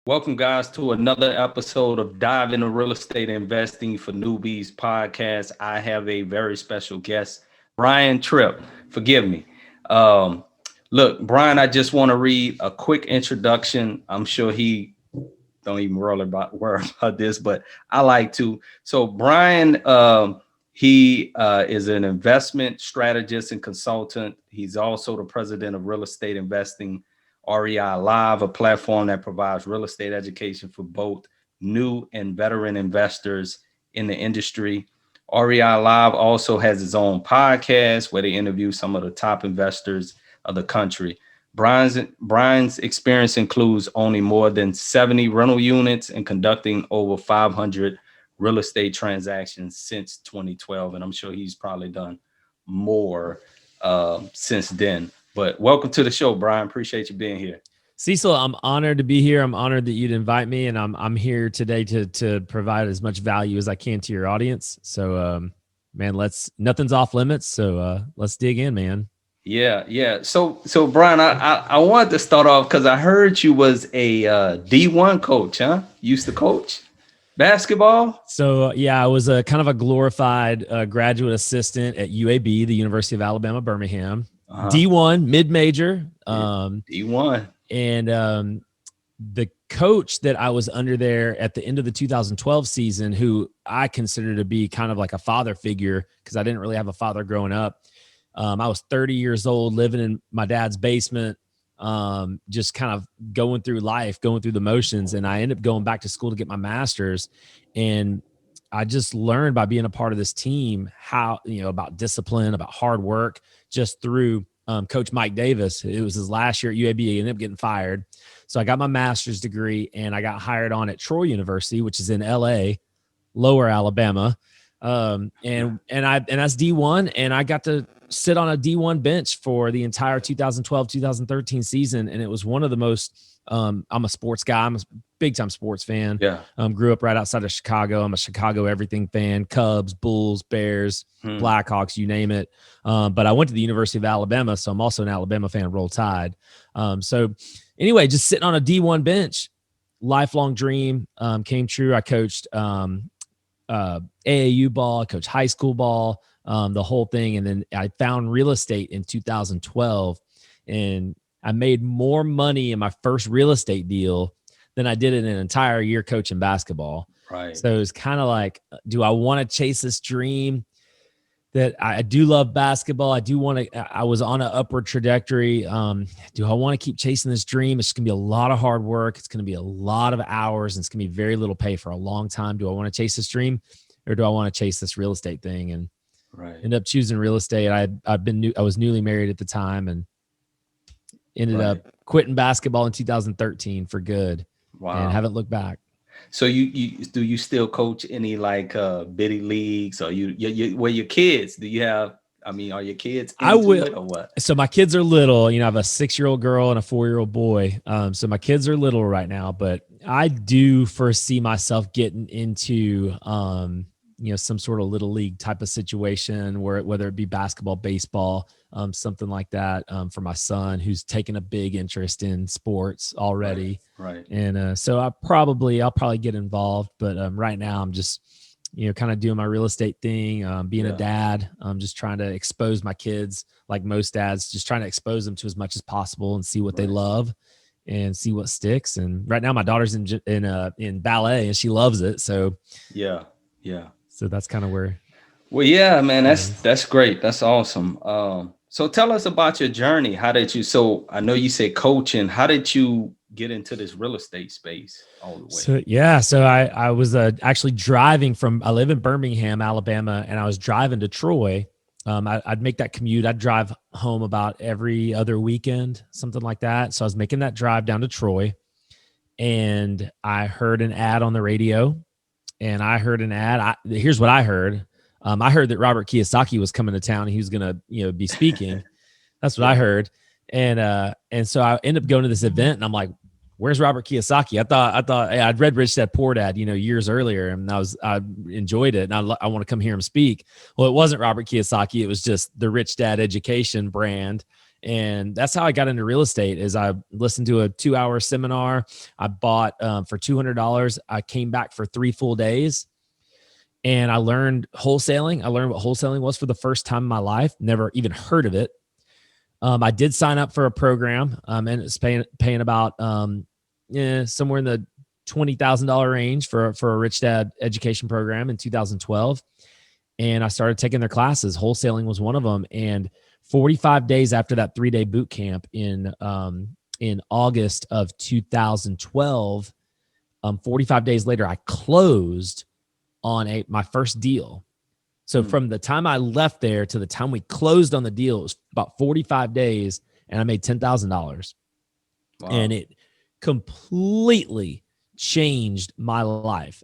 Welcome, guys, to another episode of Dive into Real Estate Investing for Newbies podcast. I have a very special guest, Brian Trippe. Forgive me. Um, Look, Brian, I just want to read a quick introduction. I'm sure he don't even worry about this, but I like to. So, Brian, he is an investment strategist and consultant. He's also the president of Real Estate Investing REI Live, a platform that provides real estate education for both new and veteran investors in the industry. REI Live also has its own podcast where they interview some of the top investors of the country. Brian's experience includes owning more than 70 rental units and conducting over 500 real estate transactions since 2012. And I'm sure he's probably done more since then. But welcome to the show, Brian. Appreciate you being here. Cecil, I'm honored to be here. I'm honored that you'd invite me, and I'm here today to provide as much value as I can to your audience. So, man, nothing's off limits. So let's dig in, man. Yeah. So Brian, I wanted to start off because I heard you was a D1 coach, huh? Used to coach basketball. So yeah, I was a kind of a glorified graduate assistant at UAB, the University of Alabama, Birmingham. D1 mid-major. D1. And the coach that I was under there at the end of the 2012 season, who I consider to be kind of like a father figure because I didn't really have a father growing up. I was 30 years old, living in my dad's basement, just kind of going through life, going through the motions. And I ended up going back to school to get my master's. And I just learned by being a part of this team how, about discipline, about hard work, just through Coach Mike Davis. It was his last year at UAB. He ended up getting fired. So I got my master's degree and I got hired on at Troy University, which is in LA, Lower Alabama. And that's D1. And I got to sit on a D1 bench for the entire 2012, 2013 season. And it was one of the most, I'm a sports guy. I'm a big time sports fan. Yeah. Grew up right outside of Chicago. I'm a Chicago everything fan, Cubs, Bulls, Bears, Blackhawks, you name it. But I went to the University of Alabama. So I'm also an Alabama fan, Roll Tide. So anyway, just sitting on a D1 bench, lifelong dream came true. I coached AAU ball, I coached high school ball, the whole thing. And then I found real estate in 2012 and I made more money in my first real estate deal than I did in an entire year coaching basketball. Right. So it was kind of like, do I want to chase this dream that I do love basketball? I do want to, I was on an upward trajectory. Do I want to keep chasing this dream? It's going to be a lot of hard work. It's going to be a lot of hours and it's going to be very little pay for a long time. Do I want to chase this dream or do I want to chase this real estate thing? And ended up choosing real estate. I was newly married at the time and ended up quitting basketball in 2013 for good. Wow. And haven't looked back. So do you still coach any like biddy leagues or where your kids, do you have, are your kids into it or what? So my kids are little, I have a 6-year-old girl and a 4-year-old boy. So my kids are little right now, but I do foresee myself getting into, some sort of little league type of situation whether it be basketball, baseball, something like that, for my son who's taken a big interest in sports already. Right. And so I'll probably get involved, but right now I'm just, kind of doing my real estate thing, being a dad. I'm just trying to expose my kids, like most dads, just trying to expose them to as much as possible and see what they love and see what sticks. And right now my daughter's in ballet and she loves it. So yeah. So that's kind of where. Well, yeah, man, that's great. That's awesome. So tell us about your journey. So I know you said coaching. How did you get into this real estate space all the way? So I was actually driving I live in Birmingham, Alabama, and I was driving to Troy. I'd make that commute. I'd drive home about every other weekend, something like that. So I was making that drive down to Troy and I heard an ad on the radio. And I heard an ad. Here's what I heard. I heard that Robert Kiyosaki was coming to town and he was going to, be speaking. That's what I heard. And so I ended up going to this event and I'm like, where's Robert Kiyosaki? I thought hey, I'd read Rich Dad Poor Dad, years earlier. And I enjoyed it. And I want to come hear him speak. Well, it wasn't Robert Kiyosaki. It was just the Rich Dad education brand. And that's how I got into real estate. Is I listened to a 2-hour seminar. I bought for $200. I came back for 3 full days, and I learned wholesaling. I learned what wholesaling was for the first time in my life. Never even heard of it. I did sign up for a program, and it's paying about somewhere in the $20,000 range for a Rich Dad education program in 2012. And I started taking their classes. Wholesaling was one of them. And 45 days after that 3-day boot camp in August of 2012, 45 days later, I closed on my first deal. So from the time I left there to the time we closed on the deal, it was about 45 days, and I made $10,000. Wow. And it completely changed my life.